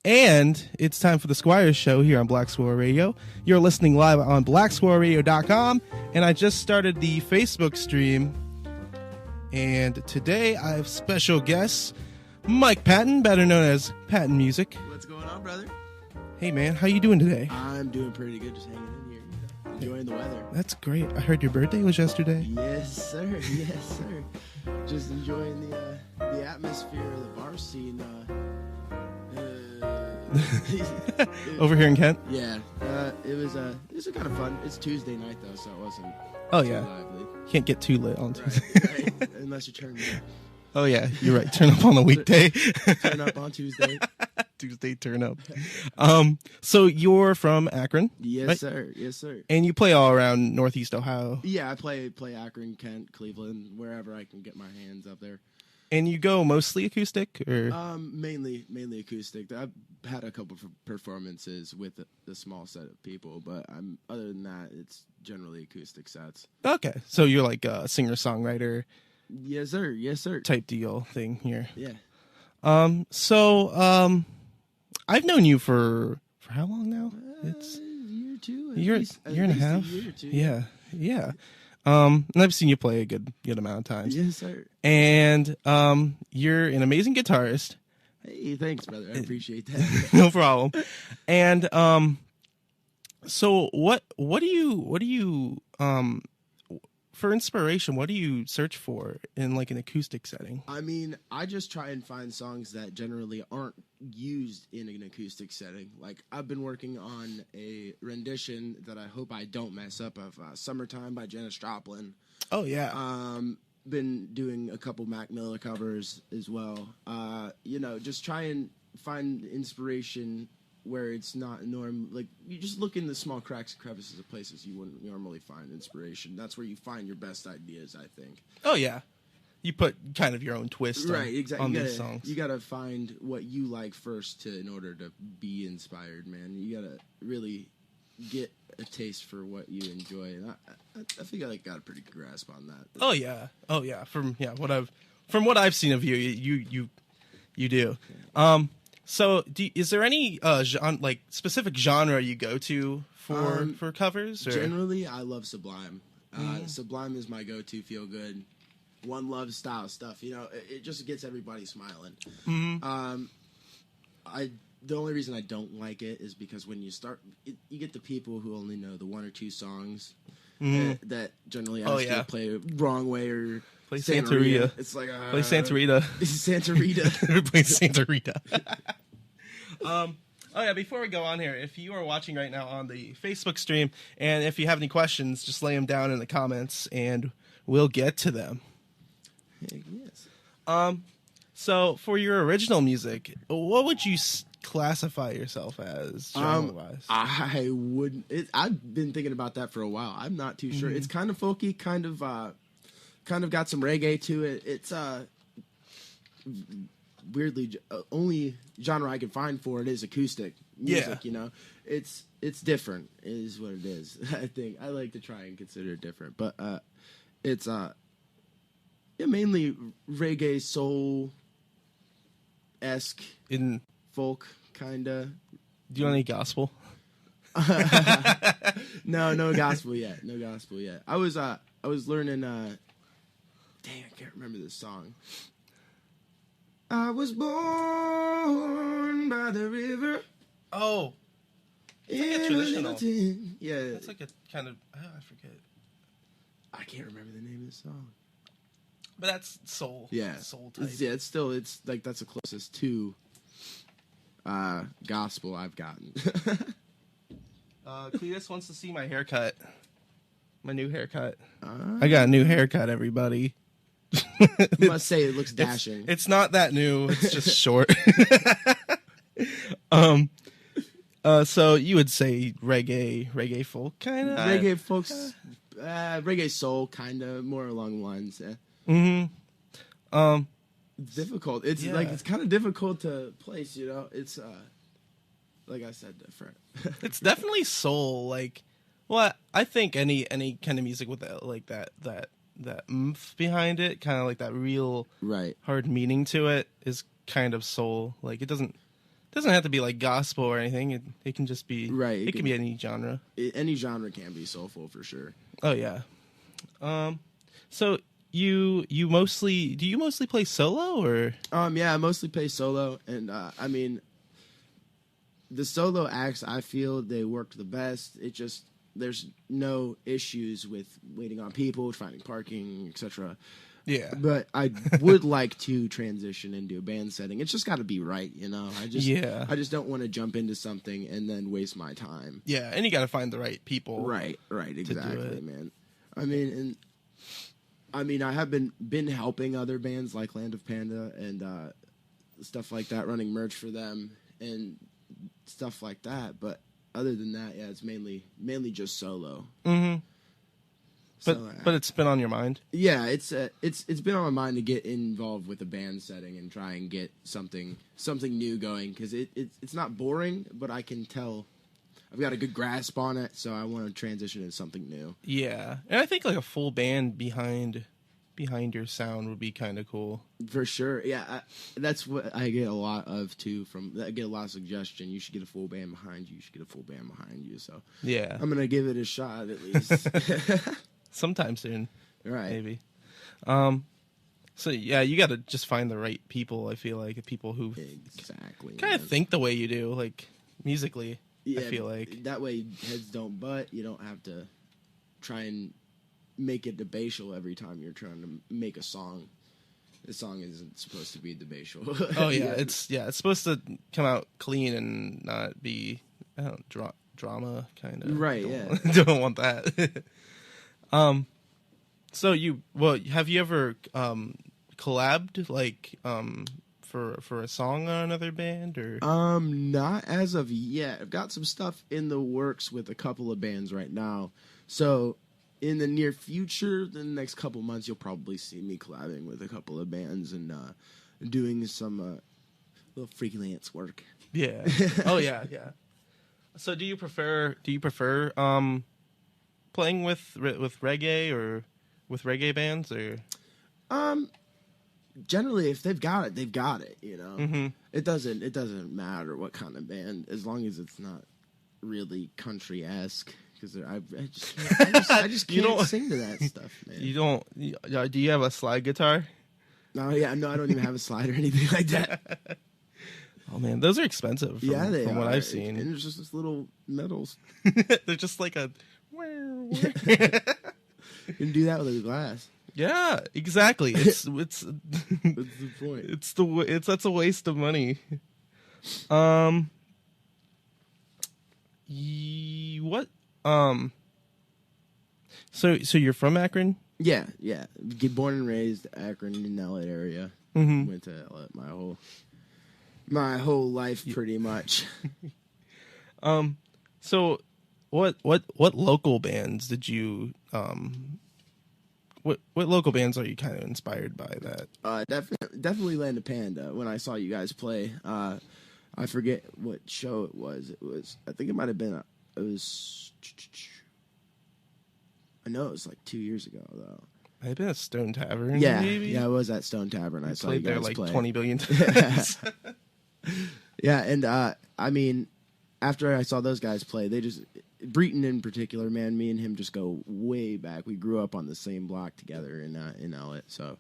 And it's time for the Squires Show here on Black Squirrel Radio. You're listening live on blacksquirrelradio.com, and I just started the Facebook stream. And today I have special guests, Mike Patton, better known as Patton Music. What's going on, brother? Hey, man, how you doing today? I'm doing pretty good, just hanging in here, enjoying the weather. That's great. I heard your birthday was yesterday. Yes, sir. Yes, sir. Just enjoying the atmosphere of the bar scene. Over here in Kent? Yeah, it was kind of fun. It's Tuesday night though, so it wasn't. Oh too yeah, lively. Can't get too lit on Tuesday. Right. Unless you turn me up. Oh yeah, you're right. Turn up on a weekday. Turn up on Tuesday. Tuesday turn up. So you're from Akron? Yes, right? sir. Yes, sir. And you play all around Northeast Ohio? Yeah, I play Akron, Kent, Cleveland, wherever I can get my hands up there. And you go mostly acoustic, or mainly acoustic. I've had a couple of performances with a small set of people, but other than that, it's generally acoustic sets. Okay, so you're like a singer-songwriter. Yes, sir. Yes, sir. Type deal thing here. Yeah. So I've known you for how long now? It's a year or two. Year and a half. A year or two. Yeah. And I've seen you play a good amount of times. Yes, sir. And you're an amazing guitarist. Hey, thanks, brother. I appreciate that. No problem. And so what do you for inspiration, what do you search for in like an acoustic setting? I mean, I just try and find songs that generally aren't used in an acoustic setting. Like, I've been working on a rendition that I hope I don't mess up of Summertime by Janis Joplin. Oh, yeah. Been doing a couple Mac Miller covers as well. Just try and find inspiration where it's not like you just look in the small cracks and crevices of places you wouldn't normally find inspiration. That's where you find your best ideas, I think. Oh yeah, you put kind of your own twist on these songs. You gotta find what you like first in order to be inspired, man. You gotta really get a taste for what you enjoy, and I think I got a pretty good grasp on that. Oh yeah. From what I've seen of you, you do. So, is there any specific genre you go to for covers? Or? Generally, I love Sublime. Sublime is my go-to feel good, one love style stuff. It just gets everybody smiling. Mm-hmm. The only reason I don't like it is because when you start, you get the people who only know the one or two songs that generally ask you to play wrong way or. Play Santa Rita. It's like play Santa Rita. Santa Rita. Play Santa Rita. Before we go on here, if you are watching right now on the Facebook stream, and if you have any questions, just lay them down in the comments, and we'll get to them. Yes. So for your original music, what would you classify yourself as genre-wise? I wouldn't. I've been thinking about that for a while. I'm not too sure. It's kind of folky, kind of got some reggae to it. It's weirdly only genre I can find for it is acoustic music. Yeah. It's different is what it is. I think I like to try and consider it different, but it's mainly reggae, soul esque in folk kinda. Do you want any gospel? No gospel yet. I was learning. Dang, I can't remember this song. I was born by the river. Oh, it's like a traditional. Yeah, it's like a kind of. I forget. I can't remember the name of the song. But that's soul. Yeah, soul type. It's like that's the closest to gospel I've gotten. Cletus wants to see my haircut. My new haircut. I got a new haircut, everybody. I must say it looks dashing. It's not that new. It's just short. So you would say reggae folk kind of? Reggae folks, reggae soul kind of, more along the lines. Difficult. It's it's kind of difficult to place, It's like I said, different. It's definitely soul. I think any kind of music with that oomph behind it, kind of like that real right hard meaning to it, is kind of soul. Like it doesn't doesn't have to be like gospel or anything. It can just be right. It can be any genre. Any genre can be soulful for sure. Oh yeah. So you mostly play solo or? Yeah, I mostly play solo, and I mean, the solo acts I feel they work the best. It just there's no issues with waiting on people, finding parking, etc. Yeah. But I would like to transition into a band setting. It's just got to be right, you know. I just don't want to jump into something and then waste my time. Yeah, and you got to find the right people. Right, exactly, man. I mean, I have been helping other bands like Land of Panda and stuff like that, running merch for them and stuff like that. But other than that, yeah, it's mainly just solo. Mm-hmm. But it's been on your mind. Yeah, it's been on my mind to get involved with a band setting and try and get something new going because it's not boring, but I can tell I've got a good grasp on it, so I want to transition into something new. Yeah, and I think like a full band behind your sound would be kind of cool. For sure, yeah. That's what I get a lot of too. I get a lot of suggestion. You should get a full band behind you. You should get a full band behind you. So yeah, I'm gonna give it a shot at least. Sometime soon, right? Maybe. So yeah, you got to just find the right people. I feel like people who kind of think the way you do, like musically. Yeah, I feel like that way heads don't butt. You don't have to try and make it debational every time you're trying to make a song. The song isn't supposed to be debational. Oh yeah, it's supposed to come out clean and not be drama kind of. Right. Yeah. Don't want that. So have you ever collabed like for a song on another band or? Not as of yet. I've got some stuff in the works with a couple of bands right now. So in the near future, the next couple months, you'll probably see me collabing with a couple of bands and doing some little freelance work. Yeah. Oh yeah. So do you prefer playing with reggae or with reggae bands or? Generally, if they've got it, they've got it. You know, mm-hmm. It doesn't matter what kind of band, as long as it's not really country-esque. Because I just can't sing to that stuff, man. You don't? Do you have a slide guitar? No, I don't even have a slide or anything like that. Oh man, those are expensive. From what I've seen, and it's just this little metals. They're just like a. You can do that with a glass. Yeah, exactly. It's That's the point. That's a waste of money. What? So you're from Akron? Yeah. Born and raised Akron in the LA area. Mm-hmm. Went to LA my whole life pretty much. So what local bands did you what local bands are you kind of inspired by that? Definitely Land of Panda. When I saw you guys play, I forget what show it was. I think it might have been I know it was like 2 years ago though. It had been at Stone Tavern. Yeah, maybe? Yeah, it was at Stone Tavern. I saw you guys there like play 20 billion times. Yeah, and I mean, after I saw those guys play, Breton in particular, man, me and him just go way back. We grew up on the same block together in Outlet, so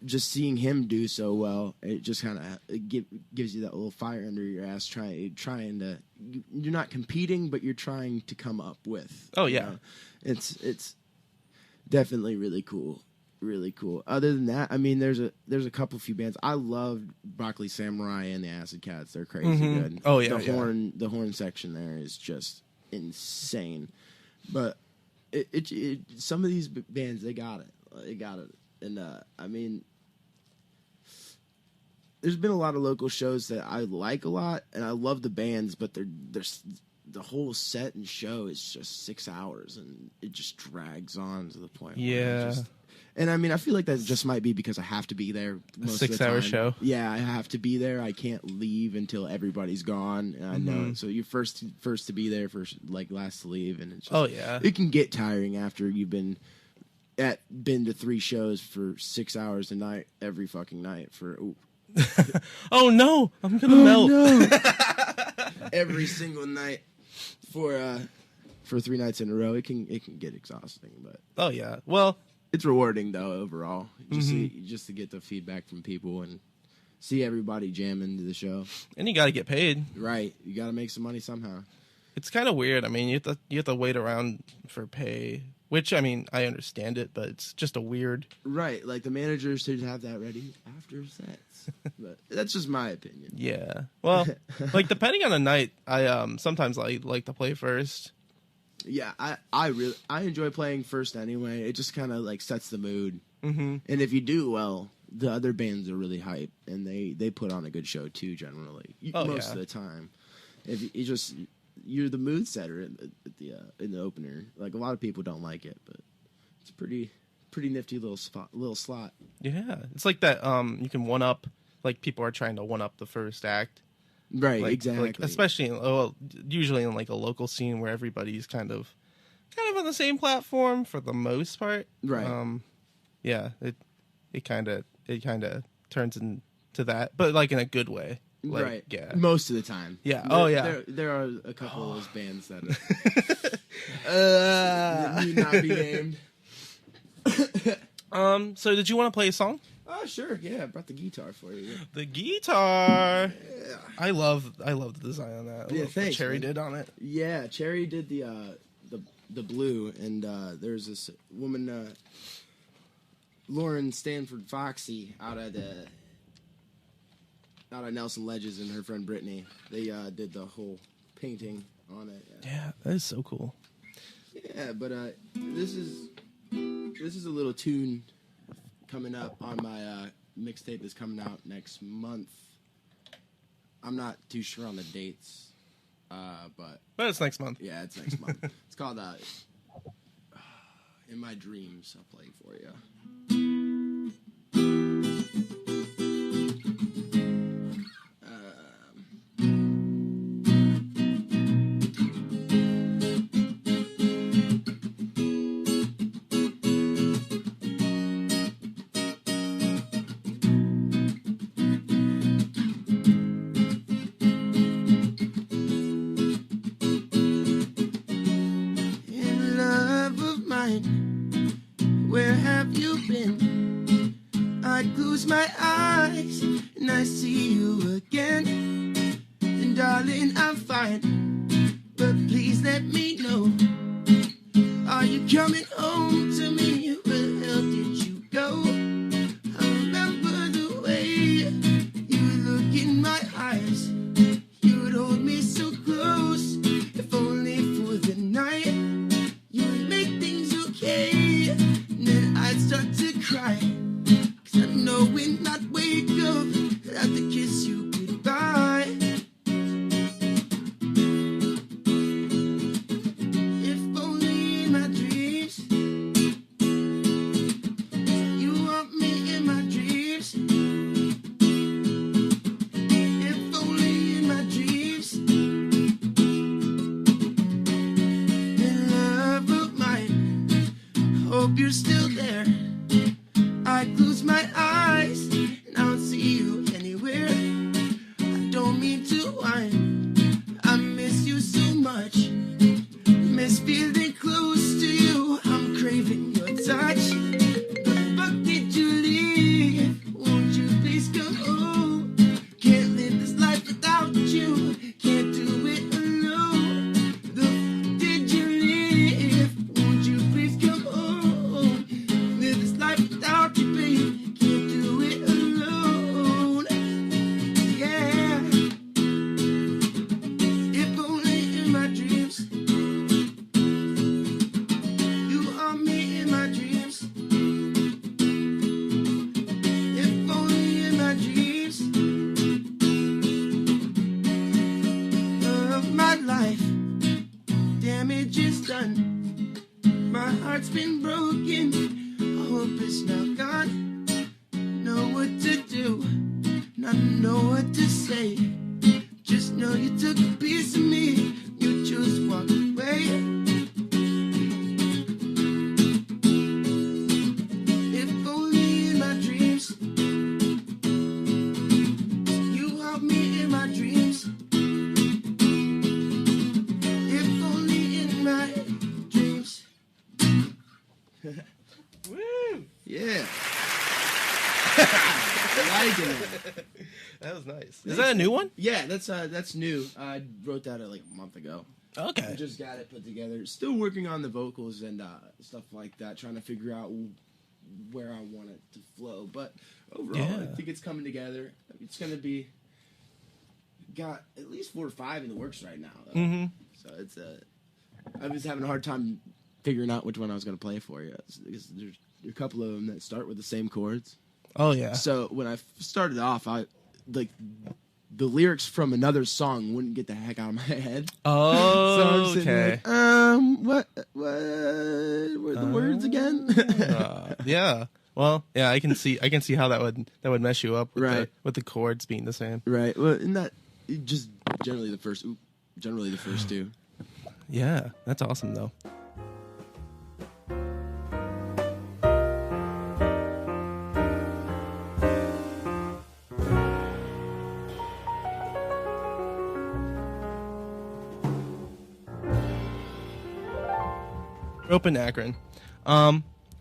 just seeing him do so well, it just kind of gives you that little fire under your ass. Trying to, you're not competing, but you're trying to come up with. Oh yeah, you know? It's definitely really cool. Really cool. Other than that, I mean, there's a few bands. I love Broccoli Samurai and the Acid Cats. They're crazy good. Oh yeah, the horn section there is just insane. But some of these bands, they got it. And I mean, there's been a lot of local shows that I like a lot, and I love the bands, but there's the whole set and show is just 6 hours, and it just drags on to the point. Yeah. And I mean, I feel like that just might be because I have to be there most of the time. 6 hour show. Yeah, I have to be there. I can't leave until everybody's gone, and I know it. So you're first to be there, first last to leave, and it's just, it can get tiring after you've been to 3 shows for 6 hours a night every fucking night for Oh no, I'm gonna melt. No. Every single night for 3 nights in a row, it can get exhausting, but Oh yeah. Well, it's rewarding though overall. Just to get the feedback from people and see everybody jam into the show. and you got to get paid. Right, you got to make some money somehow. It's kind of weird. I mean, you have to wait around for pay, which I mean, I understand it, but it's just a weird. Right, like the managers should have that ready after sets. But that's just my opinion. Yeah. Well, like depending on the night, I sometimes like to play first. Yeah, I enjoy playing first anyway. It just kind of like sets the mood. Mm-hmm. And if you do well, the other bands are really hype, and they put on a good show too. Generally, most of the time, if you're the mood setter in the opener. Like a lot of people don't like it, but it's a pretty nifty little slot. Yeah, it's like that. You can one up. Like people are trying to one up the first act. Right, like, exactly. Like, especially, usually in like a local scene where everybody's kind of on the same platform for the most part. Right. Yeah, it kind of turns into that, but like in a good way. Like, right. Yeah. Most of the time. Yeah. There are a couple of those bands that need not be named. So did you want to play a song? Oh, sure. Yeah, I brought the guitar for you. The guitar. Yeah. I love the design on that. Yeah, thanks. Cherry man. did on it. Yeah, Cherry did the blue, and there's this woman, Lauren Stanford Foxy, out of Nelson Ledges, and her friend Brittany. They did the whole painting on it. Yeah, that is so cool. Yeah, but this is a little tune coming up on my mixtape that's coming out next month. I'm not too sure on the dates, but it's next month. yeah, it's next month. It's called In My Dreams. I'll play it for you. Where have you been? I close my eyes and I see you again. And darling, I'm fine, but please let me know. Are you coming home to me? Where the hell did you go? I remember the way you look in my eyes. You would hold me so close, if only for the night. You would make things okay, and then I'd start to cry. 'Cause I know when I'd wake up, I'd have to kiss you goodbye. If only in my dreams, you want me in my dreams. If only in my dreams, in love of mine. Hope you're still there. I close my eyes and I don't see you anywhere. I don't mean to whine. I miss you so much. Miss feeling close to you. I'm craving your touch. The fuck did you leave? Won't you please come home? Can't live this life without you. Can't do it alone. The fuck did you leave? Won't you please come home? Live this life without you, babe. Can't do it alone. Yeah. If only in my dreams. You are me in my dreams. If only in my dreams. Of my life, damage is done. My heart's been broken. I hope it's now gone. Know what to do, not know what to say. Just know you took a piece of me. You chose to walk away. If only in my dreams. nice. Is that a new one? Yeah, that's new. I wrote that like a month ago. Okay. I just got it put together. Still working on the vocals and stuff like that, trying to figure out where I want it to flow. But overall, I think it's coming together. It's going to be got at least 4 or 5 in the works right now. Mm-hmm. So it's I was having a hard time figuring out which one I was going to play for you. There's a couple of them that start with the same chords. Oh yeah. So when I started off, I like the lyrics from another song wouldn't get the heck out of my head. Oh, so I'm sitting okay. What were the words again? Yeah. Well, yeah, I can see how that would mess you up with the chords being the same. Right. Well, and that just generally the first two. Yeah, that's awesome though. Grew up in Akron.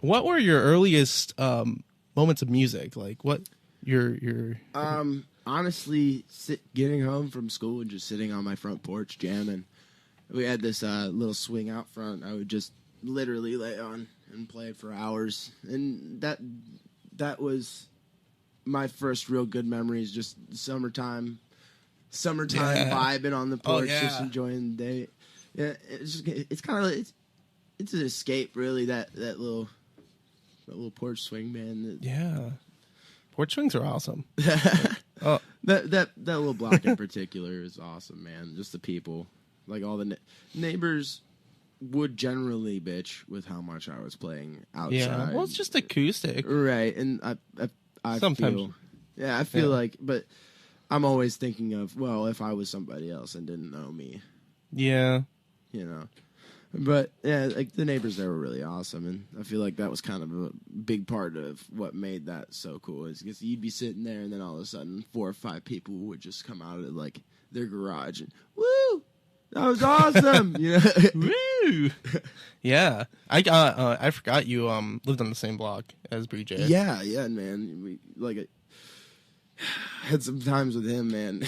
What were your earliest moments of music? Like what your honestly, getting home from school and just sitting on my front porch jamming. We had this little swing out front. I would just literally lay on and play for hours, and that was my first real good memories. Just summertime vibing on the porch, just enjoying the day. Yeah, it's kind of it's an escape, really. That little porch swing, man. Porch swings are awesome. That little block in particular is awesome, man. Just the people, like all the neighbors would generally bitch with how much I was playing outside. Yeah, well, it's just acoustic, right? And I sometimes I feel like, but I'm always thinking of, well, if I was somebody else and didn't know me, you know. But yeah, like the neighbors there were really awesome, and I feel like that was kind of a big part of what made that so cool. Is because you'd be sitting there, and then all of a sudden, 4 or 5 people would just come out of like their garage and woo, that was awesome, you know. Woo, yeah. I forgot you lived on the same block as BJ. Yeah, man. We had some times with him, man.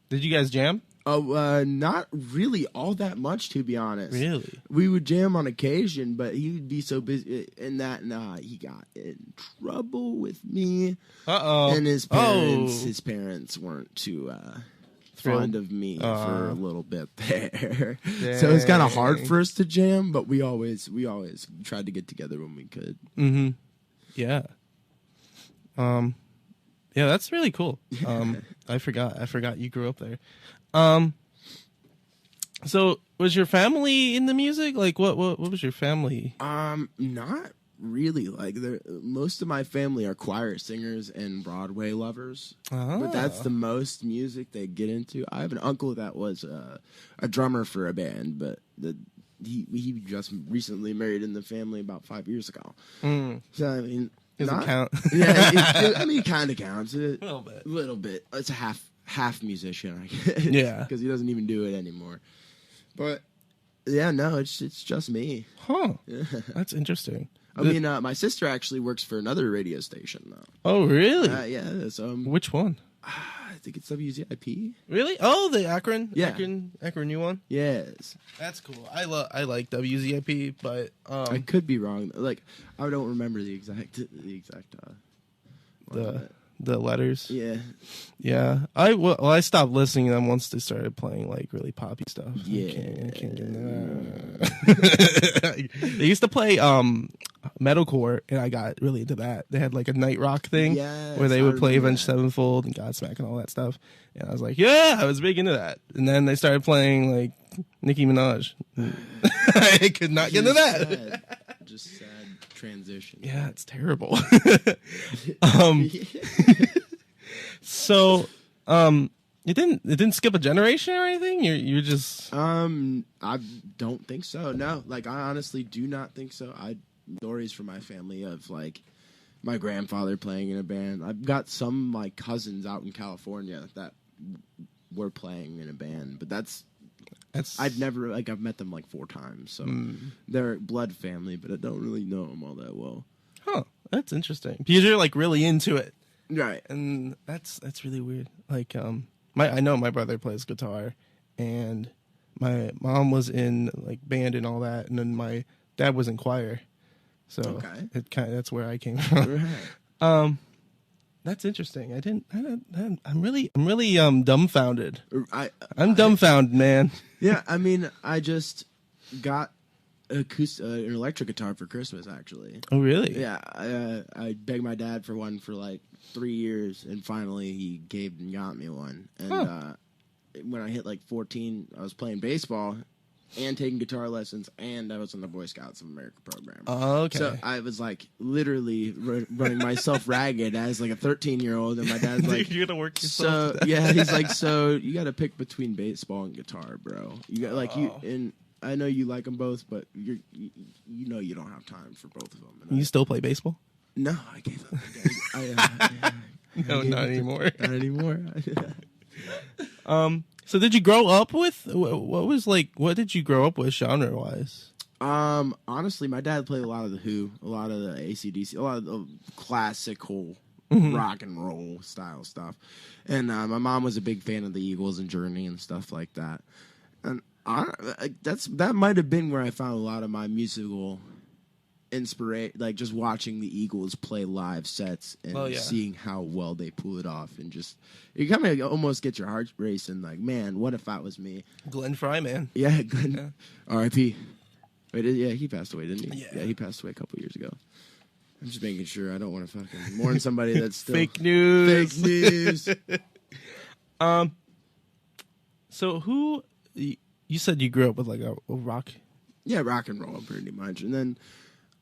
Did you guys jam? Oh, not really all that much, to be honest. Really? We would jam on occasion, but he would be so busy in that. He got in trouble with me. And his parents. His parents weren't too fond of me for a little bit there. So it's kind of hard for us to jam, but we always tried to get together when we could. Mm-hmm. Yeah. Yeah, that's really cool. I forgot you grew up there. So was your family in the music? Like what was your family? Not really. Like most of my family are choir singers and Broadway lovers. But that's the most music they get into. I have an uncle that was a drummer for a band, but he just recently married in the family about 5 years ago. So I mean, doesn't count. Yeah, it kind of counts a little bit. It's a half musician, I guess. Yeah, because he doesn't even do it anymore. But yeah, no, it's just me. Huh? Yeah. That's interesting. I mean, my sister actually works for another radio station, though. Oh, really? Yeah. So, which one? I think it's WZIP. Really? Oh, the Akron. Yeah. Akron new one. Yes. That's cool. I like WZIP, but I could be wrong. Like, I don't remember the exact. The letters. Yeah. I stopped listening to them once they started playing like really poppy stuff. Yeah. I can't get into that. They used to play metalcore, and I got really into that. They had like a night rock thing where they would play Avenged Sevenfold and Godsmack and all that stuff. And I was like, yeah, I was big into that. And then they started playing like Nicki Minaj. I could not get into that. Just sad transition. Yeah, it's terrible. So, it didn't skip a generation or anything. You're just. I don't think so. No, like I honestly do not think so. Stories from my family of like my grandfather playing in a band. I've got some like cousins out in California that were playing in a band, but that's. I've met them like 4 times, so they're blood family, but I don't really know them all that well. Huh, that's interesting. Because you're like really into it. Right. And that's really weird. Like, I know my brother plays guitar, and my mom was in like band and all that, and then my dad was in choir. So that's where I came from. Right. That's interesting. I'm really dumbfounded. I'm dumbfounded, man. Yeah, I mean, I just got an electric guitar for Christmas, actually. Oh, really? Yeah, I begged my dad for one for like 3 years, and finally he gave and got me one. And when I hit like 14, I was playing baseball and taking guitar lessons, and I was in the Boy Scouts of America program. Oh, okay. So I was like literally running myself ragged as like a 13-year-old, and my dad's like, "You're gonna work yourself." So yeah, he's like, "So you got to pick between baseball and guitar, bro. You got and I know you like them both, but you know you don't have time for both of them." And you still play baseball? No, I gave up. No, not anymore. Not anymore. So did you grow up with what did you grow up with genre wise? Honestly, my dad played a lot of the Who, a lot of the AC/DC, a lot of the classical rock and roll style stuff. And my mom was a big fan of the Eagles and Journey and stuff like that. And that might have been where I found a lot of my musical inspiration, like just watching the Eagles play live sets and seeing how well they pull it off, and just you kind of almost get your heart racing. Like, man, what if that was me? Glenn Frey, man. Yeah, Glenn. Yeah. R.I.P. Wait, yeah, he passed away, didn't he? Yeah, he passed away a couple years ago. I'm just making sure I don't want to fucking mourn somebody that's still fake news. Fake news. So who you said you grew up with like a rock? Yeah, rock and roll pretty much, and then.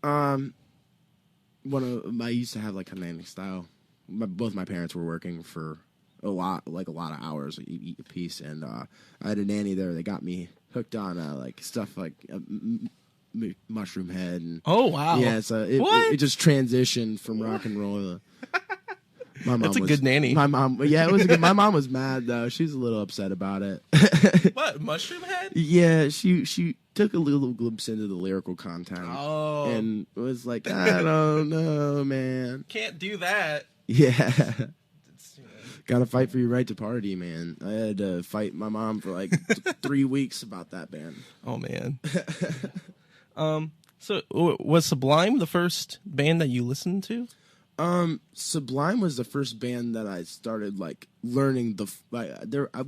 I used to have like Hellenic style. Both my parents were working for a lot of hours a piece, and I had a nanny there. They got me hooked on like stuff like Mushroom Head. And, oh wow! Yeah, so it just transitioned from rock and roll. My mom That's a good nanny. My mom, yeah, it was good. My mom was mad though. She's a little upset about it. What, Mushroom Head? Yeah, she took a little glimpse into the lyrical content. Oh, and was like, I don't know, man. Can't do that. Yeah. Got to fight for your right to party, man. I had to fight my mom for like 3 weeks about that band. Oh man. So was Sublime the first band that you listened to? Sublime was the first band that I started like learning I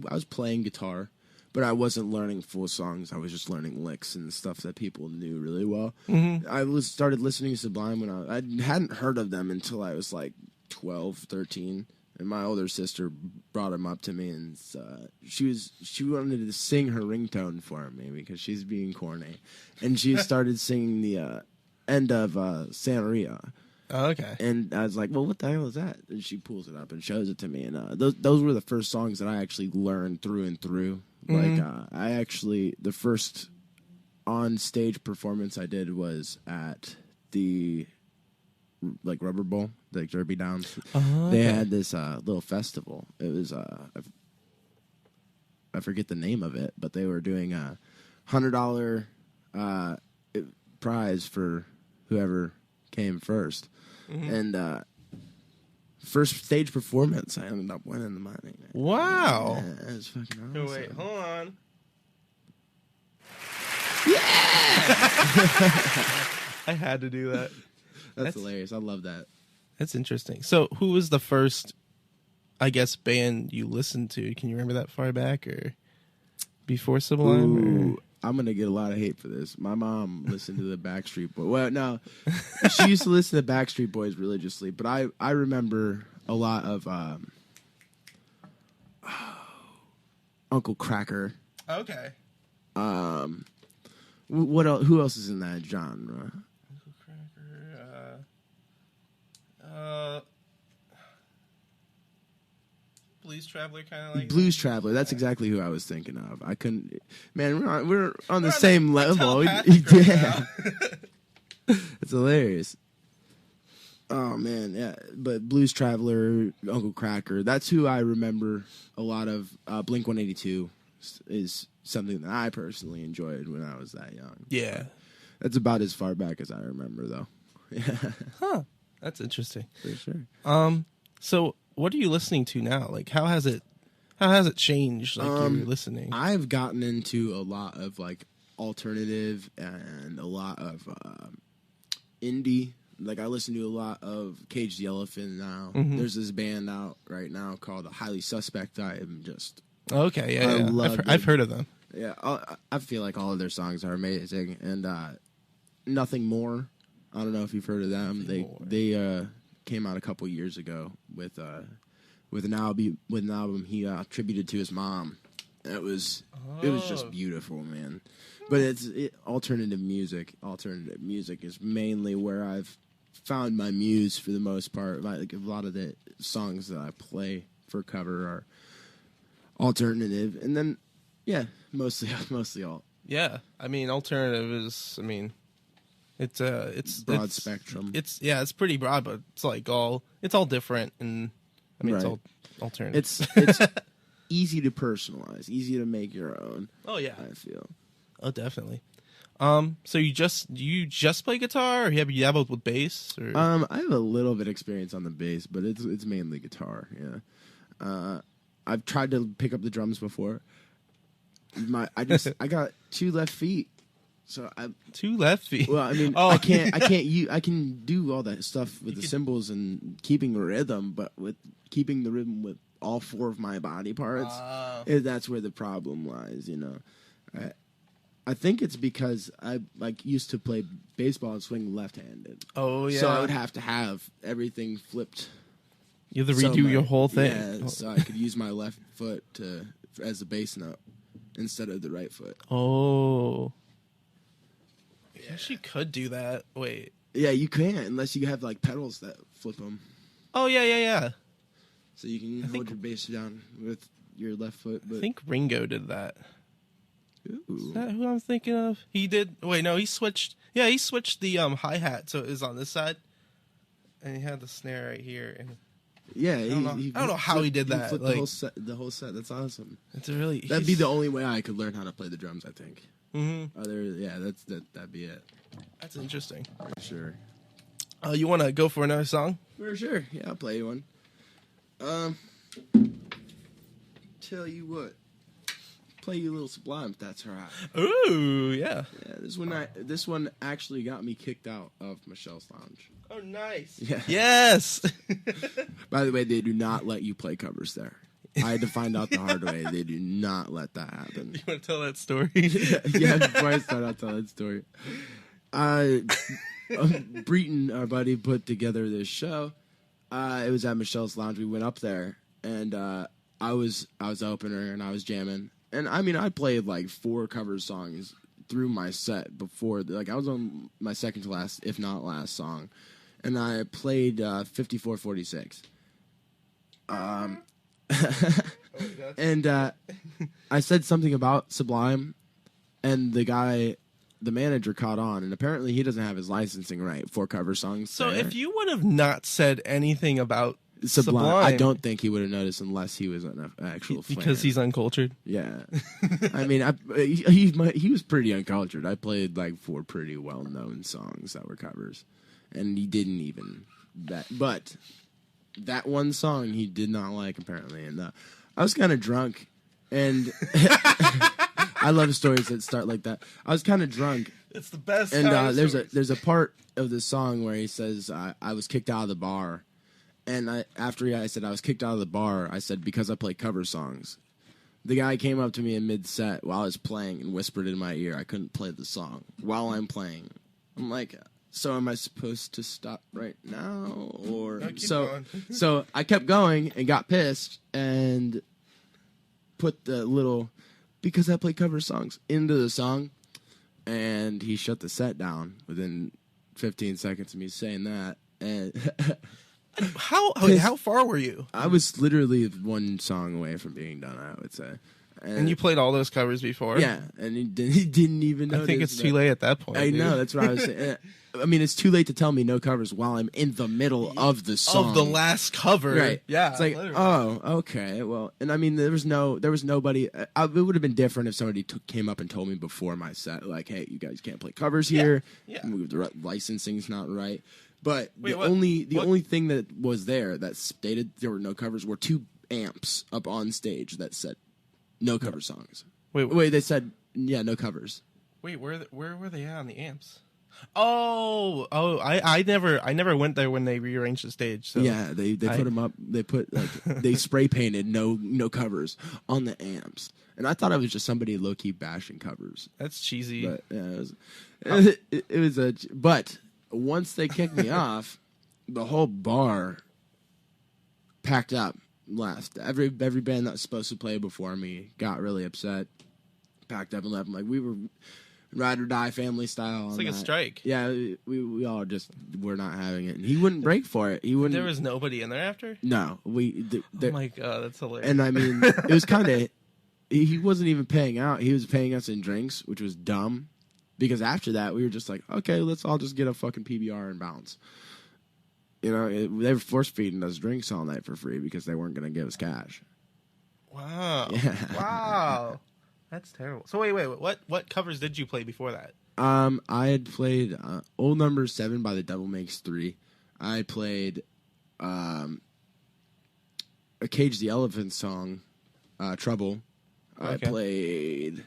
was playing guitar, but I wasn't learning full songs. I was just learning licks and stuff that people knew really well. Mm-hmm. I started listening to Sublime when I hadn't heard of them until I was like 12, 13. And my older sister brought him up to me, and she wanted to sing her ringtone for me because she's being corny, and she started singing the end of Santeria. Oh, okay. And I was like, well, what the hell is that? And she pulls it up and shows it to me. And those were the first songs that I actually learned through and through. Mm-hmm. Like, the first on-stage performance I did was at the, like, Rubber Bowl, like Derby Downs. Okay. They had this little festival. It was, I forget the name of it, but they were doing a $100 prize for whoever came first. Mm-hmm. And first stage performance, I ended up winning the money. Man. Wow. Yeah, it was fucking awesome. Oh, wait, hold on. Yeah! I had to do that. That's hilarious. I love that. That's interesting. So who was the first, I guess, band you listened to? Can you remember that far back or before Sublime? Ooh. I'm going to get a lot of hate for this. My mom listened to the Backstreet Boys. Well, no, she used to listen to Backstreet Boys religiously, but I remember a lot of Uncle Cracker. Okay. What else? Who else is in that genre? Uncle Cracker. Blues Traveler, kind of like Blues Traveler. That's exactly who I was thinking of. I couldn't. Man, we're on the same level. Yeah, it's hilarious. Oh man, yeah. But Blues Traveler, Uncle Cracker. That's who I remember a lot of. Blink 182 is something that I personally enjoyed when I was that young. Yeah, that's about as far back as I remember, though. Yeah. Huh. That's interesting. For sure. So, what are you listening to now? Like, how has it changed? Like, you're listening. I've gotten into a lot of like alternative and a lot of indie. Like, I listen to a lot of Cage the Elephant now. Mm-hmm. There's this band out right now called Highly Suspect. I am just Okay, yeah. I've heard of them. Yeah, I feel like all of their songs are amazing, and Nothing More. I don't know if you've heard of them. They came out a couple years ago with an album he attributed to his mom. It was just beautiful, man. But alternative music. Alternative music is mainly where I've found my muse for the most part. Like, a lot of the songs that I play for cover are alternative, and then mostly alt. Yeah, I mean, alternative is. I mean, it's broad spectrum. It's pretty broad, but it's like it's all different, and I mean, right. It's all alternative. It's easy to personalize, easy to make your own. Oh yeah, I feel. Oh, definitely. So you just play guitar, or have you dabbled with bass? Or? I have a little bit of experience on the bass, but it's mainly guitar. Yeah. I've tried to pick up the drums before. I got 2 left feet, so 2 left feet. Well, I mean, I can do all that stuff with the cymbals and keeping the rhythm, but with keeping the rhythm with all 4 of my body parts, that's where the problem lies. You know, I think it's because I used to play baseball and swing left-handed. Oh yeah. So I would have to have everything flipped. You have to redo your whole thing. Yeah, so I could use my left foot as a bass note instead of the right foot. Oh. I guess you could do that. Wait. Yeah, you can, unless you have like pedals that flip them. Oh yeah. So you can hold your bass down with your left foot. But I think Ringo did that. Ooh. Is that who I'm thinking of? He did. Wait, no, he switched. Yeah, he switched the hi-hat so it was on this side, and he had the snare right here. And yeah, I don't know how he did that. Flipped like, the whole set. That's awesome. That'd be the only way I could learn how to play the drums, I think. Mm-hmm. That'd be it. That's interesting. For sure. You want to go for another song? For sure. Yeah, I'll play you one. Tell you what. Play you a little Sublime, if that's all right. Ooh, yeah. Yeah, this one actually got me kicked out of Michelle's Lounge. Oh, nice. Yeah. Yes. By the way, they do not let you play covers there. I had to find out the hard way. They do not let that happen. You want to tell that story? Yeah, before I start, I'll tell that story. Breton, our buddy, put together this show. It was at Michelle's Lounge. We went up there, and I was opener, and I was jamming. And I mean, I played like 4 cover songs through my set before. Like, I was on my second to last, if not last song, and I played 5446. And I said something about Sublime, and the manager caught on, and apparently he doesn't have his licensing right for cover songs. So if you would have not said anything about Sublime, I don't think he would have noticed unless he was an actual fan. Because he's uncultured. Yeah, I mean, he was pretty uncultured. I played like 4 pretty well-known songs that were covers, and he didn't even that. But that one song he did not like apparently, and I was kind of drunk, and I love stories that start like that. I was kind of drunk. It's the best. And there's a part of the song where he says, "I was kicked out of the bar." And after I said I was kicked out of the bar, I said, because I play cover songs. The guy came up to me in mid-set while I was playing and whispered in my ear I couldn't play the song while I'm playing. I'm like, so am I supposed to stop right now? Or no, keep so going. So I kept going and got pissed and put the little, because I play cover songs, into the song. And he shut the set down within 15 seconds of me saying that. And How far were you? I was literally 1 song away from being done, I would say. And you played all those covers before? Yeah, and he didn't even notice. I think it's too late at that point. I dude. know, that's what I was saying. I mean, it's too late to tell me no covers while I'm in the middle of the song. Of the last cover. Right. Yeah. It's like, literally. Oh, okay. Well, and I mean, there was nobody. It would have been different if somebody came up and told me before my set, like, hey, you guys can't play covers here. Yeah. The licensing's not right. But Wait, the what? only thing that was there that stated there were no covers were 2 amps up on stage that said no cover songs. Wait, they said no covers. Wait, where were they at on the amps? I never went there when they rearranged the stage. So yeah, they put them up. They put they spray painted no covers on the amps, and I thought it was just somebody low key bashing covers. That's cheesy. But yeah, it was a. But once they kicked me off, the whole bar packed up, left. Every band that was supposed to play before me got really upset, packed up and left. I'm like, we were ride or die family style. It's like a strike. Yeah, we all just were not having it, and he wouldn't break for it. He wouldn't. There was nobody in there after. No, Oh my god, that's hilarious. And I mean, it was kind of. He wasn't even paying out. He was paying us in drinks, which was dumb. Because after that, we were just like, okay, let's all just get a fucking PBR and bounce. You know, they were force feeding us drinks all night for free because they weren't going to give us cash. Wow. Yeah. Wow. That's terrible. So wait, what covers did you play before that? I had played Old Number 7 by The Devil Makes 3. I played a Cage the Elephant song, Trouble. Okay. I played...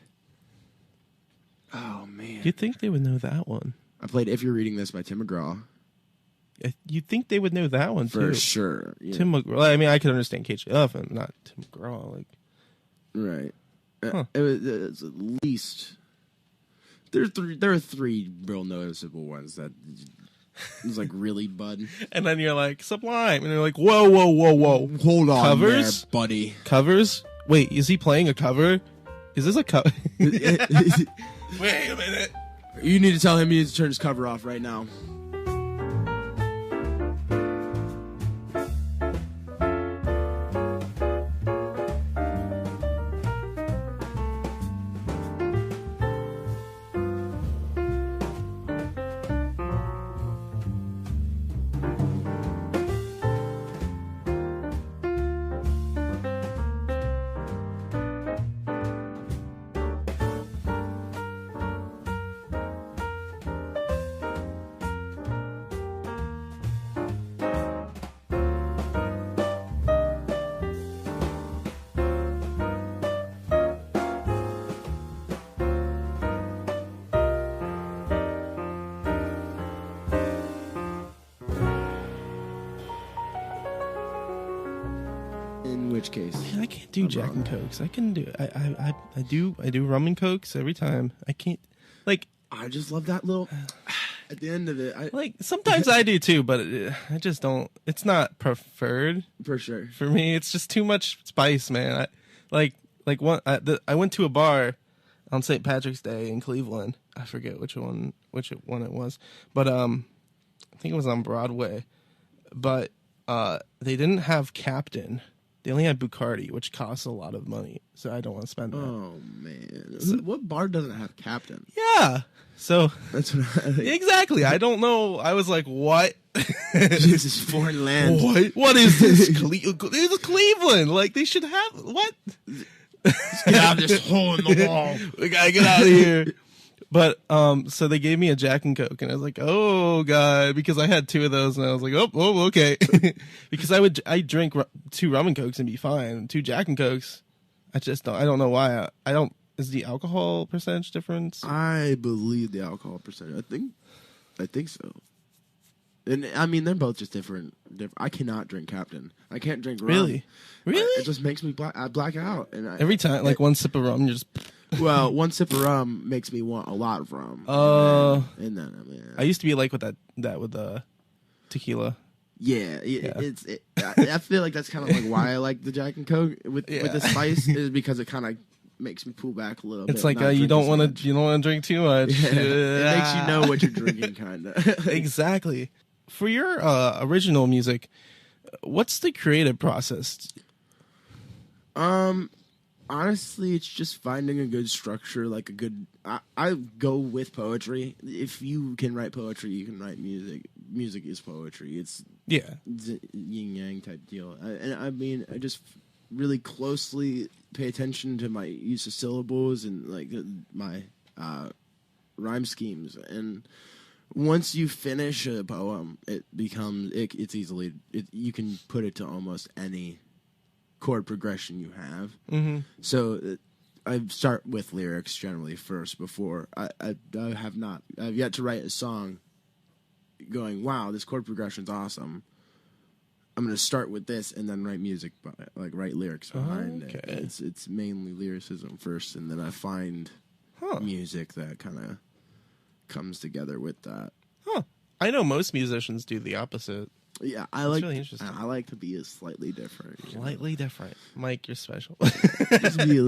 Oh, man. You'd think they would know that one. I played If You're Reading This by Tim McGraw. You'd think they would know that one, For too. sure. Yeah. Tim McGraw. I mean, I could understand Cage the Elephant, not Tim McGraw. Like, right. Huh. It was at least... There are 3 real noticeable ones that was like really bud. and then you're like, Sublime. And you're like, whoa. Hold on Covers? there, buddy. Covers? Wait, is he playing a cover? Is this a cover? Wait a minute. You need to tell him he needs to turn his cover off right now. In which case, Man, I can't do Jack and Cokes. I can do. I do rum and Cokes every time. I can't. Like, I just love that little. At the end of it, sometimes I do too, but I just don't. It's not preferred for sure. for me. It's just too much spice, man. I went to a bar on St. Patrick's Day in Cleveland. I forget which one it was, but I think it was on Broadway. But they didn't have Captain. They only had Bacardi, which costs a lot of money, so I don't want to spend that. Oh man, what bar doesn't have Captain? Yeah, so That's what I think. exactly. I don't know. I was like, what? This is foreign land. What is this? It's Cleveland. Like, they should have what? Get out of this hole in the wall. We gotta get out of here. But so they gave me a Jack and Coke, and I was like, oh god, because I had 2 of those, and I was like, oh okay, because I drink 2 rum and Cokes and be fine. 2 Jack and Cokes, I don't know why. I don't. Is the alcohol percentage difference? I believe the alcohol percentage. I think so. And I mean, they're both just different. I cannot drink Captain. I can't drink rum. Really? It just makes me I black out. And Every time, like one sip of rum, you're just. Well, one sip of rum makes me want a lot of rum. And then I mean, I used to be like with that with tequila. Yeah. I feel like that's kind of like why I like the Jack and Coke with the spice is because it kind of makes me pull back a little bit. It's like you don't want to drink too much. Yeah. It makes you know what you're drinking, kind of. Exactly. For your original music, what's the creative process? Honestly, it's just finding a good structure, like a good. I go with poetry. If you can write poetry, you can write music. Music is poetry. It's yin yang type deal. I mean, I just really closely pay attention to my use of syllables and like my rhyme schemes. And once you finish a poem, it becomes it's easily you can put it to almost any chord progression you have. Mm-hmm. So I start with lyrics generally first before I've yet to write a song going, wow, this chord progression's awesome. I'm going to start with this and then write music, like write lyrics behind it. It's mainly lyricism first, and then I find music that kind of comes together with that. Huh. I know most musicians do the opposite. Yeah, Really interesting. I like to be slightly different. Slightly different. Mike, you're special. Just be a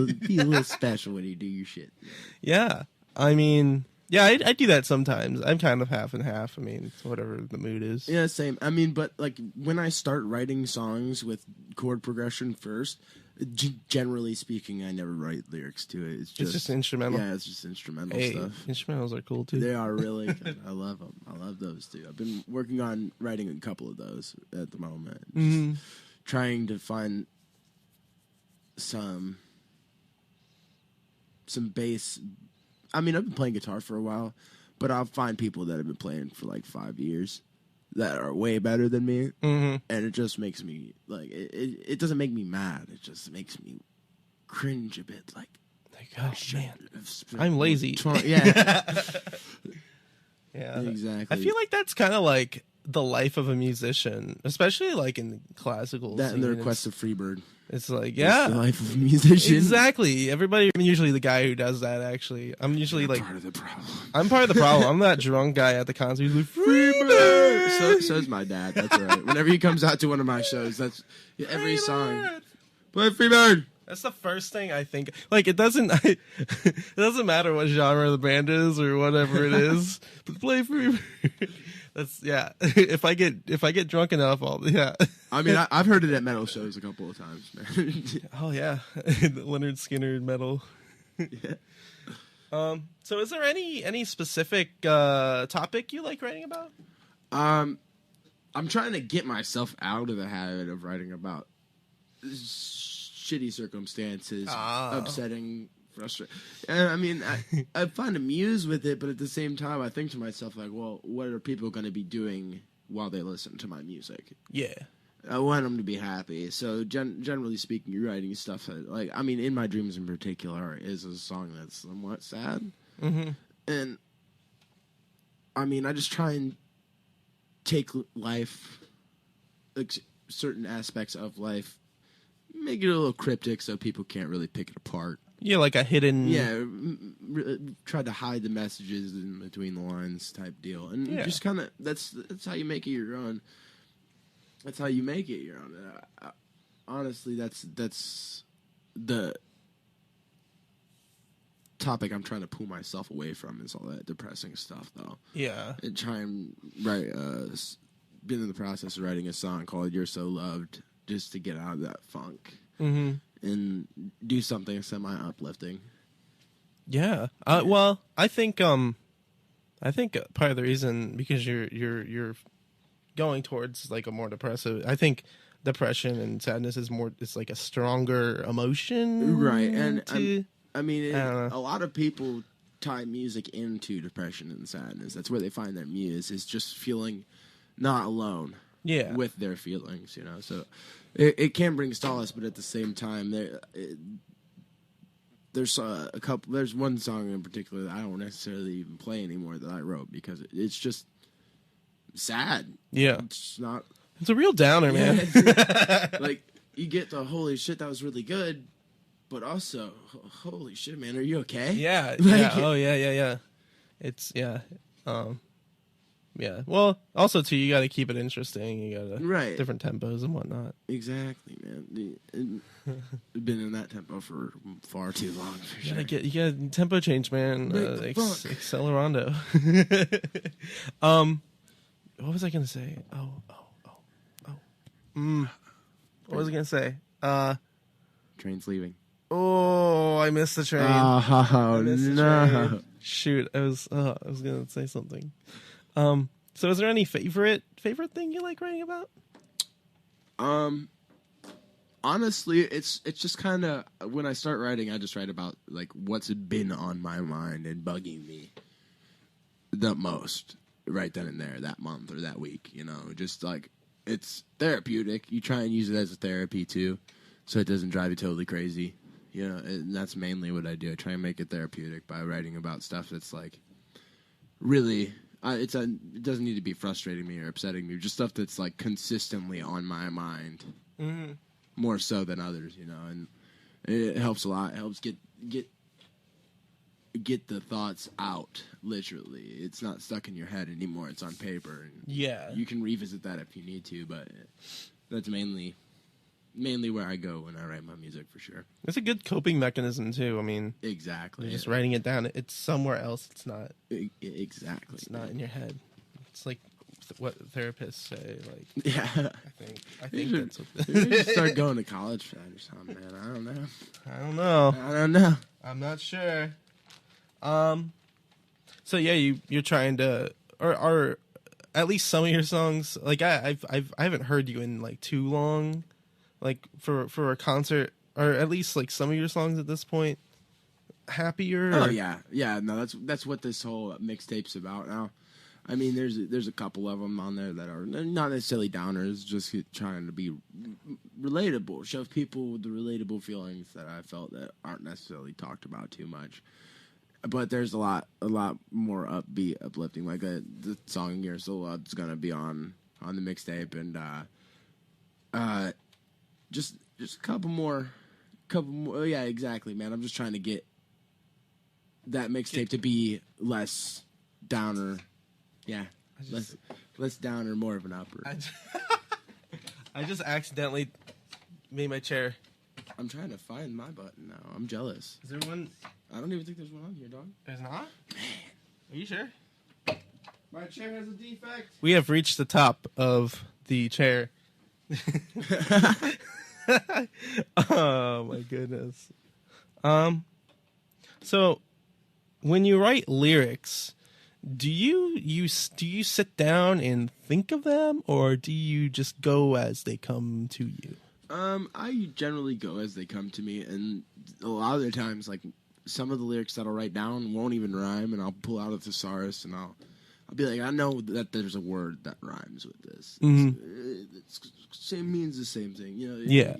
little special when you do your shit. Yeah. I mean, yeah, I do that sometimes. I'm kind of half and half. I mean, it's whatever the mood is. Yeah, same. I mean, but like when I start writing songs with chord progression first, generally speaking, I never write lyrics to it. It's just instrumental. Yeah, it's just instrumental stuff. Instrumentals are cool too. They are really good. I love them. I love those too. I've been working on writing a couple of those at the moment. Mm-hmm. Trying to find some bass. I mean, I've been playing guitar for a while, but I'll find people that have been playing for like 5 years that are way better than me, and it just makes me like it doesn't make me mad. It just makes me cringe a bit. Like oh man, I'm lazy. Yeah, yeah, exactly. I feel like that's kind of like the life of a musician, especially like in classical. That and the request of Freebird. It's like, yeah, it's the life of a musician. Exactly. I'm usually the guy who does that. Actually, I'm usually like part of the problem. I'm part of the problem. I'm that drunk guy at the concert who's like, Freebird. So's my dad. That's right. Whenever he comes out to one of my shows, that's every song. Play Freebird. That's the first thing I think. Like it doesn't matter what genre the band is or whatever it is. But play Freebird. That's If I get drunk enough, I mean, I've heard it at metal shows a couple of times, man. Oh yeah, Leonard Skinner metal. Yeah. So, is there any specific topic you like writing about? I'm trying to get myself out of the habit of writing about shitty circumstances, upsetting. Frustrating. And I mean, I find amuse with it, but at the same time, I think to myself, like, well, what are people going to be doing while they listen to my music? Yeah. I want them to be happy. So, generally speaking, you're writing stuff that, like, I mean, In My Dreams in particular is a song that's somewhat sad. Mm-hmm. And, I mean, I just try and take life, like, certain aspects of life, make it a little cryptic so people can't really pick it apart. Yeah, like a hidden... Yeah, try to hide the messages in between the lines type deal. And just kind of... That's how you make it your own. That's how you make it your own. Honestly, that's the topic I'm trying to pull myself away from is all that depressing stuff, though. Yeah. And try and write... been in the process of writing a song called You're So Loved just to get out of that funk. Mm-hmm. And do something semi-uplifting. Yeah. Well, I think part of the reason because you're going towards like a more depressive. I think depression and sadness is more. It's like a stronger emotion, right? And I mean, a lot of people tie music into depression and sadness. That's where they find their muse. Is just feeling not alone. Yeah. With their feelings, you know. So. It can bring solace, but at the same time, there's a couple. There's one song in particular that I don't necessarily even play anymore that I wrote because it's just sad. Yeah, it's not. It's a real downer, man. Like you get the holy shit that was really good, but also holy shit, man, are you okay? Yeah. Like, yeah. Oh yeah. It's yeah. Well, also too, you got to keep it interesting. You got to different tempos and whatnot. Exactly, man. We've been in that tempo for far too long. You got tempo change, man. Accelerando. What was I gonna say? What was I gonna say? Train's leaving. Oh, I missed the train. Oh no! Train. Shoot, I was gonna say something. So is there any favorite thing you like writing about? Honestly, it's just kind of when I start writing, I just write about like what's been on my mind and bugging me the most. right then and there, that month or that week. You know, just like it's therapeutic. You try and use it as a therapy too, so it doesn't drive you totally crazy. You know, and that's mainly what I do. I try and make it therapeutic by writing about stuff that's like really. It doesn't need to be frustrating me or upsetting me. Just stuff that's like consistently on my mind, more so than others. You know, and it helps a lot. It helps get the thoughts out. Literally, it's not stuck in your head anymore. It's on paper. And you can revisit that if you need to, but that's mainly where I go when I write my music, for sure. It's a good coping mechanism too. I mean, exactly. You're just writing it down. It's somewhere else. It's not exactly. It's not in your head. It's like what therapists say. Like, yeah, I think that's what. You should start going to college for that or something, man. I don't know. I'm not sure. So yeah, you're trying to, or at least some of your songs. Like I haven't heard you in like too long. Like for a concert, or at least like some of your songs at this point, happier. Oh yeah. No, that's what this whole mixtape's about now. I mean, there's a couple of them on there that are not necessarily downers, just trying to be relatable, show people the relatable feelings that I felt that aren't necessarily talked about too much. But there's a lot more upbeat, uplifting. Like the song "You're So Loved" is gonna be on the mixtape, and just a couple more. Yeah, exactly, man. I'm just trying to get that mixtape to be less downer. Yeah, less downer, more of an upper. I just accidentally made my chair. I'm trying to find my button now. I'm jealous. Is there one? I don't even think there's one on here, dog. There's not? Man. Are you sure? My chair has a defect. We have reached the top of the chair. Oh my goodness. So when you write lyrics, do you sit down and think of them, or do you just go as they come to you? I generally go as they come to me, and a lot of the times, like, some of the lyrics that I'll write down won't even rhyme, and I'll pull out a thesaurus, and I'll be like, I know that there's a word that rhymes with this. It means the same thing, you know. Yeah.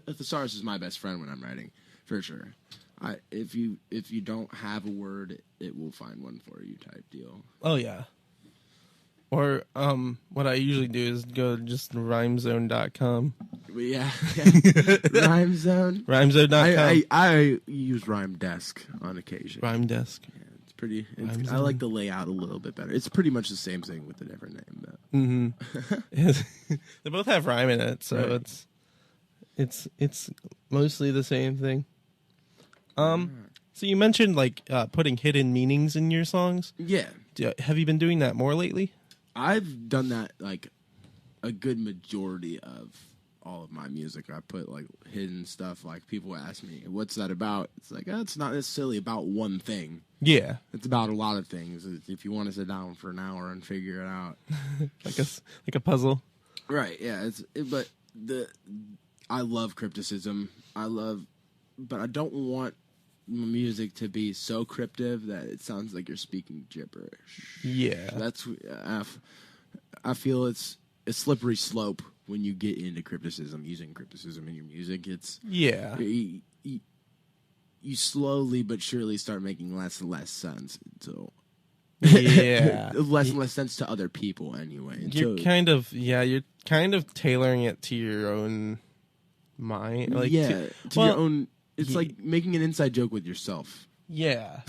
A thesaurus is my best friend when I'm writing, for sure. If you don't have a word, it will find one for you, type deal. Oh yeah. Or what I usually do is go to just rhymezone.com. Yeah. Rhymezone. Rhymezone.com. I use Rhyme Desk on occasion. Rhyme Desk. Yeah, it's pretty. I like the layout a little bit better. It's pretty much the same thing with a different name, though. Mm-hmm. They both have rhyme in it, so right. it's mostly the same thing. So you mentioned like putting hidden meanings in your songs. Yeah. Have you been doing that more lately? I've done that like a good majority of all of my music. I put like hidden stuff. Like people ask me, "What's that about?" It's like it's not necessarily about one thing. Yeah, it's about a lot of things. If you want to sit down for an hour and figure it out, like a puzzle. Right. Yeah. But I love crypticism. But I don't want my music to be so cryptic that it sounds like you're speaking gibberish. Yeah, that's I feel it's a slippery slope when you get into crypticism, using crypticism in your music. It's you slowly but surely start making less and less sense. So less and less sense to other people anyway. You're kind of tailoring it to your own mind, like to your own. It's like making an inside joke with yourself. Yeah.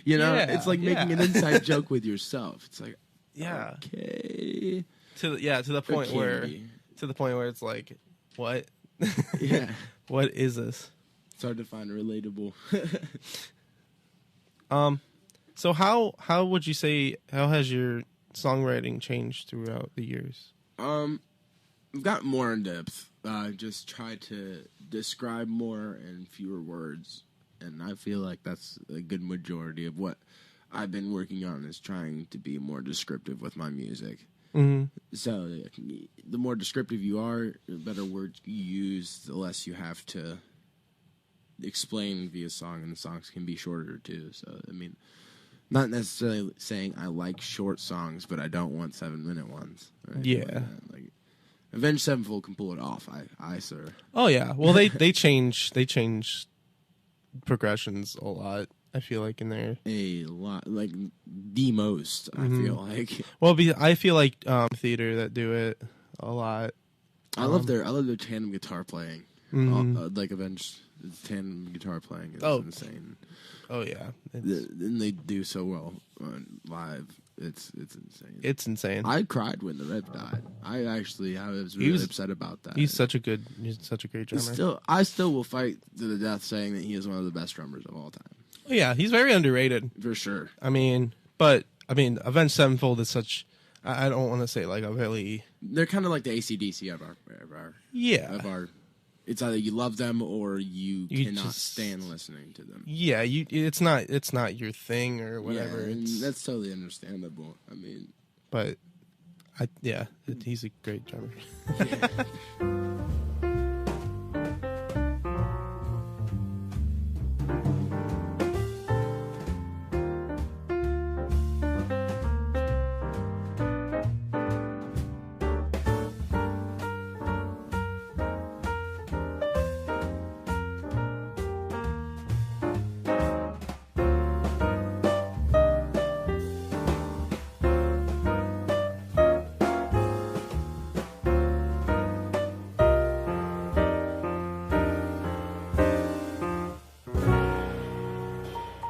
You know? It's like making an inside joke with yourself. It's like, okay. To the point where it's like, what? Yeah. What is this? It's hard to find relatable. So how would you say, how has your songwriting changed throughout the years? I've gotten more in depth. Just try to describe more in fewer words, and I feel like that's a good majority of what I've been working on, is trying to be more descriptive with my music. Mm-hmm. So the more descriptive you are, the better words you use, the less you have to explain via song, and the songs can be shorter too. So I mean, Not necessarily saying I like short songs, but I don't want 7-minute ones. Right? Yeah. Like Avenged Sevenfold can pull it off. I sir. Oh yeah. Well, they change progressions a lot. I feel like in there A lot, like the most. I feel like. Well, I feel like theater that do it a lot. I love their tandem guitar playing. Like Avenged tandem guitar playing is insane. Oh yeah, And they do so well live. It's insane. It's insane. I cried when the Red died. I was really upset about that. He's such a great drummer. I still will fight to the death saying that he is one of the best drummers of all time. Oh, yeah, he's very underrated For sure. Avenged Sevenfold is such. I don't want to say like a really. They're kind of like the AC/DC of our. Yeah. Of our. It's either you love them or you cannot stand listening to them. Yeah, it's not your thing or whatever. Yeah, that's totally understandable. I mean, but he's a great drummer. Yeah.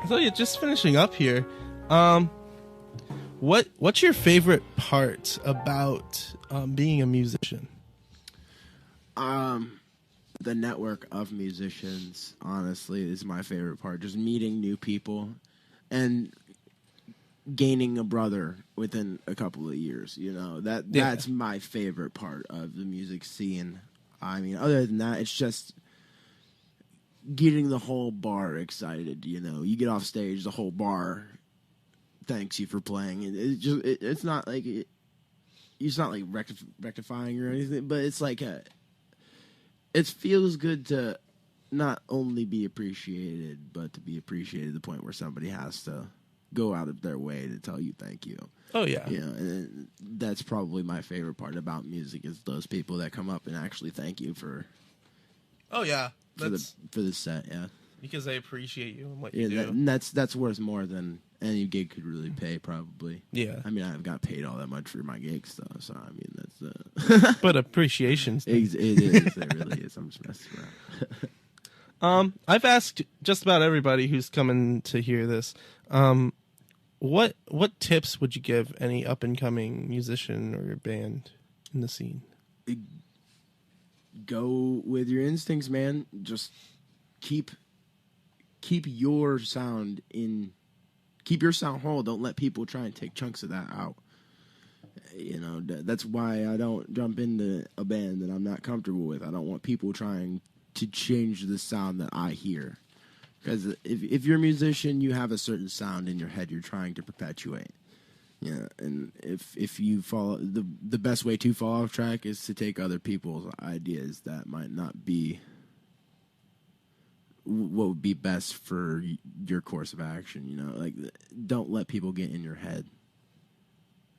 So yeah, just finishing up here. What's your favorite part about being a musician? The network of musicians, honestly, is my favorite part. Just meeting new people and gaining a brother within a couple of years. You know, that's my favorite part of the music scene. I mean, other than that, it's just getting the whole bar excited. You know, you get off stage, the whole bar thanks you for playing. It's not like it's not like rectifying or anything, but it's like it feels good to not only be appreciated, but to be appreciated to the point where somebody has to go out of their way to tell you thank you. Oh yeah, and that's probably my favorite part about music is those people that come up and actually thank you for. Oh yeah. For the set, yeah. Because they appreciate you and what you do. That's worth more than any gig could really pay, probably. Yeah. I mean, I haven't got paid all that much for my gigs, though, so, I mean, that's... But appreciation's... It is. It really is. I'm just messing around. I've asked just about everybody who's coming to hear this, what tips would you give any up-and-coming musician or band in the scene? Go with your instincts, man. Just keep your sound in. Keep your sound whole. Don't let people try and take chunks of that out. You know, that's why I don't jump into a band that I'm not comfortable with. I don't want people trying to change the sound that I hear. Because if you're a musician, you have a certain sound in your head you're trying to perpetuate. Yeah, and if you follow the best way to fall off track is to take other people's ideas that might not be what would be best for your course of action. You know, like don't let people get in your head.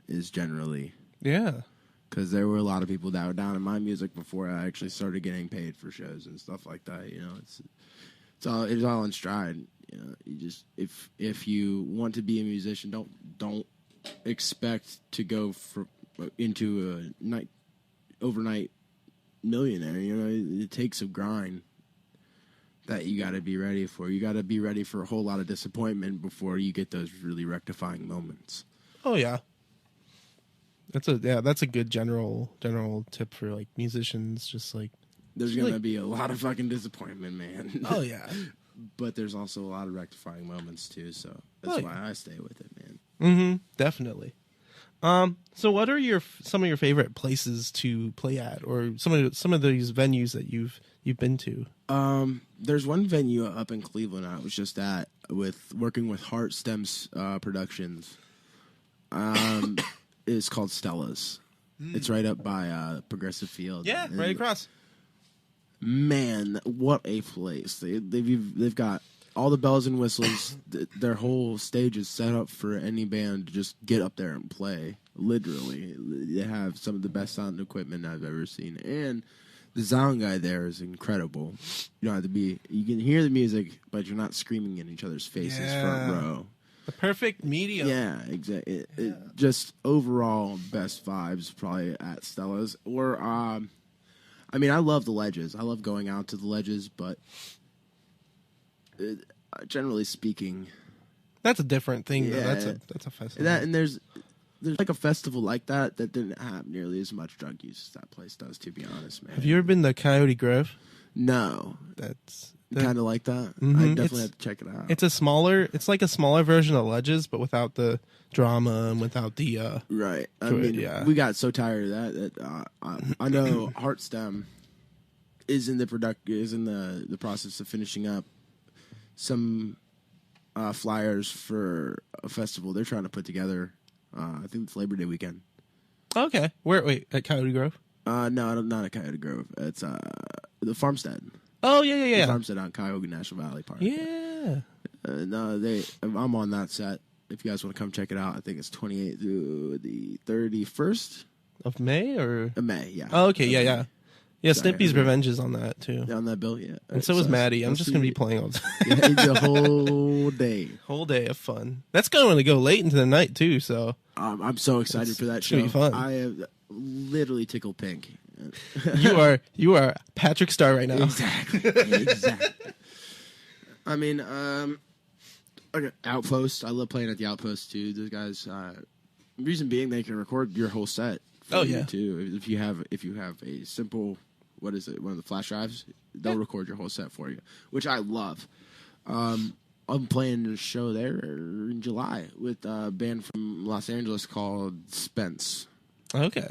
Is generally because there were a lot of people that were down in my music before I actually started getting paid for shows and stuff like that. You know, it's all in stride. You know, you just if you want to be a musician, don't expect to go into a overnight millionaire. You know, it takes a grind that you got to be ready for. You got to be ready for a whole lot of disappointment before you get those really rectifying moments. Oh yeah, that's a good general tip for like musicians. Just like there's gonna be a lot of fucking disappointment, man. Oh yeah, but there's also a lot of rectifying moments too. So that's why I stay with it, man. Mm-hmm. Definitely. So what are some of your favorite places to play at, or some of these venues that you've been to? There's one venue up in Cleveland I was just at working with Heart Stems Productions. It's called Stella's. It's right up by Progressive Field. Yeah, right across. Man, what a place! They've got all the bells and whistles. Their whole stage is set up for any band to just get up there and play. Literally, they have some of the best sound equipment I've ever seen, and the sound guy there is incredible. You don't have to be. You can hear the music, but you're not screaming in each other's faces front row. The perfect medium. Yeah, exactly. Just overall best vibes probably at Stella's. Or, I mean, I love the ledges. I love going out to the ledges, but generally speaking, that's a different thing. Yeah, though. That's a festival. And there's like a festival like that didn't have nearly as much drug use as that place does. To be honest, man. Have you ever been to Coyote Grove? No. That's kind of like that. Mm-hmm. I definitely have to check it out. It's like a smaller version of Ledges, but without the drama and without the right. I mean, we got so tired of that I know Heartstem is in the process of finishing up some flyers for a festival they're trying to put together. I think it's Labor Day weekend. Okay. Wait, at Coyote Grove? No, not at Coyote Grove. It's the Farmstead. Oh, yeah. The Farmstead on Cuyahoga National Valley Park. Yeah. I'm on that set. If you guys want to come check it out, I think it's 28th through the 31st. Of May or? May, yeah. Oh, okay, yeah. Yeah, Snippy's Revenge is on that, too. On that bill, yeah. And so is Maddie. I'm just going to be playing all day. Yeah, the whole day. Whole day of fun. That's going to go late into the night, too, so. I'm so excited for that show. It's going to be fun. I have literally tickled pink. You are Patrick Star right now. Exactly. I mean, okay, Outpost. I love playing at the Outpost, too. Those guys, reason being they can record your whole set for you, too. If you have a simple... What is it? One of the flash drives? They'll record your whole set for you, which I love. I'm playing a show there in July with a band from Los Angeles called Spence. Okay.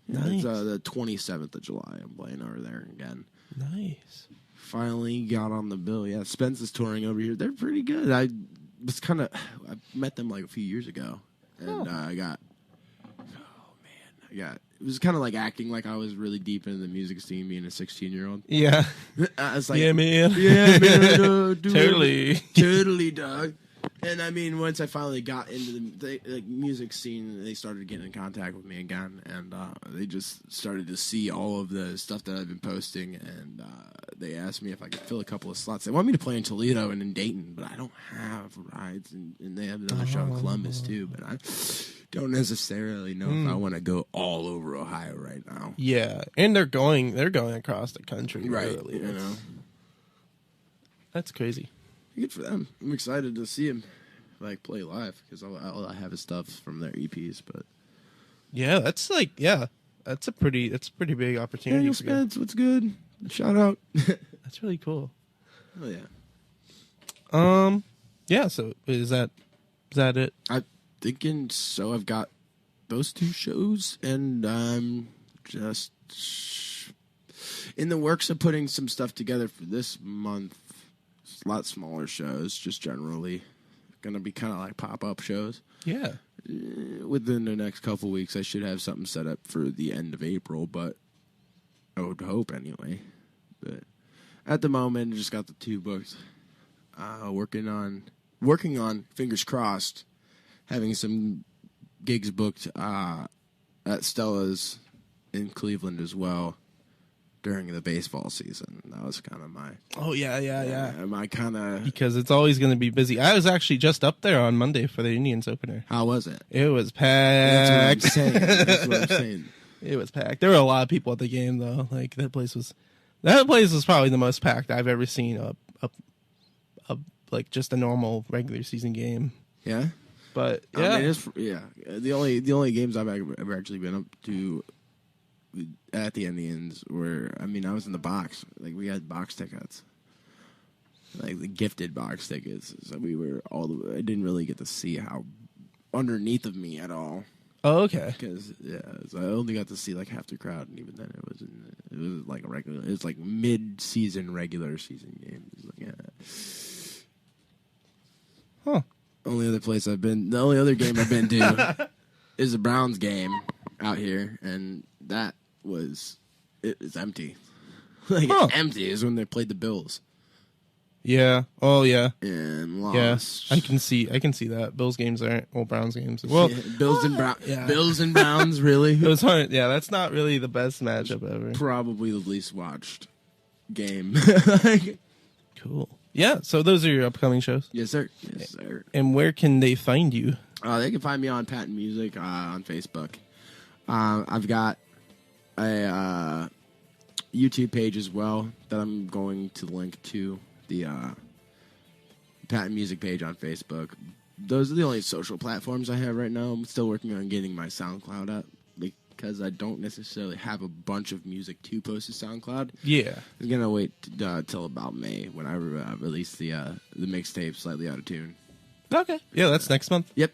Nice. It's the 27th of July. I'm playing over there again. Nice. Finally got on the bill. Yeah, Spence is touring over here. They're pretty good. I met them like a few years ago, and it was kind of like acting like I was really deep into the music scene, being a 16-year-old. Yeah. I was like, yeah, man. Yeah, man. Totally, dog. And I mean, once I finally got into the music scene, they started getting in contact with me again, and they just started to see all of the stuff that I've been posting, and they asked me if I could fill a couple of slots. They want me to play in Toledo and in Dayton, but I don't have rides, and they have another show in Columbus too, but I don't necessarily know if I want to go all over Ohio right now. Yeah, and they're going across the country, right? Really. You know, that's crazy. Good for them. I'm excited to see him play live because all I have is stuff from their EPs. But yeah, that's a pretty big opportunity. Daniel Spence, what's good? Shout out. That's really cool. Oh yeah. Yeah. So is that it? I'm thinking so. I've got those two shows, and I'm just in the works of putting some stuff together for this month. A lot smaller shows, just generally going to be kind of like pop-up shows. Yeah. Within the next couple weeks, I should have something set up for the end of April, but I would hope anyway. But at the moment, I just got the two books. Working on, fingers crossed, having some gigs booked at Stella's in Cleveland as well. During the baseball season, that was kind of my. Oh yeah. My kind of because it's always going to be busy. I was actually just up there on Monday for the Indians opener. How was it? It was packed. That's what I'm saying. It was packed. There were a lot of people at the game though. Like that place was probably the most packed I've ever seen a like just a normal regular season game. Yeah, but yeah, I mean, the only games I've ever actually been up to. At the Indians, I was in the box. Like we had box tickets, like the gifted box tickets. So we were I didn't really get to see how underneath of me at all. Oh, okay. Because so I only got to see like half the crowd, and even then it was like a regular. It was like mid-season regular season game. It was like, Huh. The only other game I've been to is the Browns game out here, and that was empty. Empty is when they played the Bills. Yeah. Oh, yeah. and lost. Yeah. I can see that. Bills games aren't. Well, Browns games. Well, Yeah, Bills and Browns, it really. was hard. Yeah, that's not really the best matchup ever. Probably the least watched game. Cool. Yeah. So those are your upcoming shows. Yes, sir. Yes, sir. And where can they find you? They can find me on Patton Music on Facebook. I've got a YouTube page as well that I'm going to link to the Patton Music page on Facebook. Those are the only social platforms I have right now. I'm still working on getting my SoundCloud up because I don't necessarily have a bunch of music to post to SoundCloud. Yeah. I'm gonna wait till about May when I release the mixtape Slightly Out of Tune. Okay. Yeah, that's next month. Yep.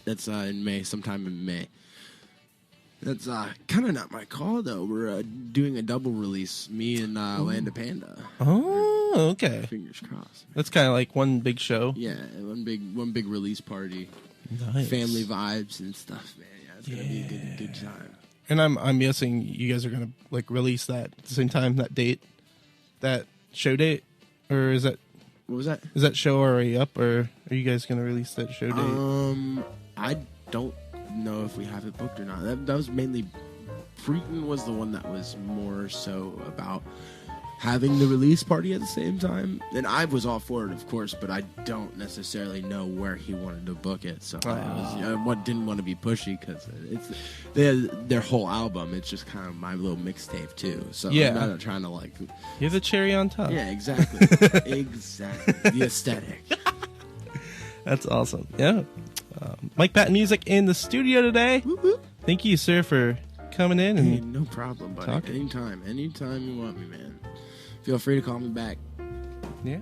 That's in May, sometime in May. That's kind of not my call though. We're doing a double release, me and Land of Panda. Oh, okay. Fingers crossed. That's kind of like one big show. Yeah, one big release party. Nice. Family vibes and stuff, man. Yeah, it's gonna be a good time. And I'm guessing you guys are gonna like release that at the same time, that date, that show date, or is that? What was that? Is that show already up, or are you guys gonna release that show date? I don't know if we have it booked or not. That was mainly Freeton was the one that was more so about having the release party at the same time, and I was all for it, of course, but I don't necessarily know where he wanted to book it, so I didn't want to be pushy because it's their whole album. It's just kind of my little mixtape too. So yeah. I'm not trying to like. You're the cherry on top. Yeah, exactly, exactly. The aesthetic. That's awesome. Yeah, Mike Patton Music in the studio today. Whoop, whoop. Thank you, sir, for coming in and hey, no problem, buddy. Talking. Anytime you want me, man. Feel free to call me back. Yeah.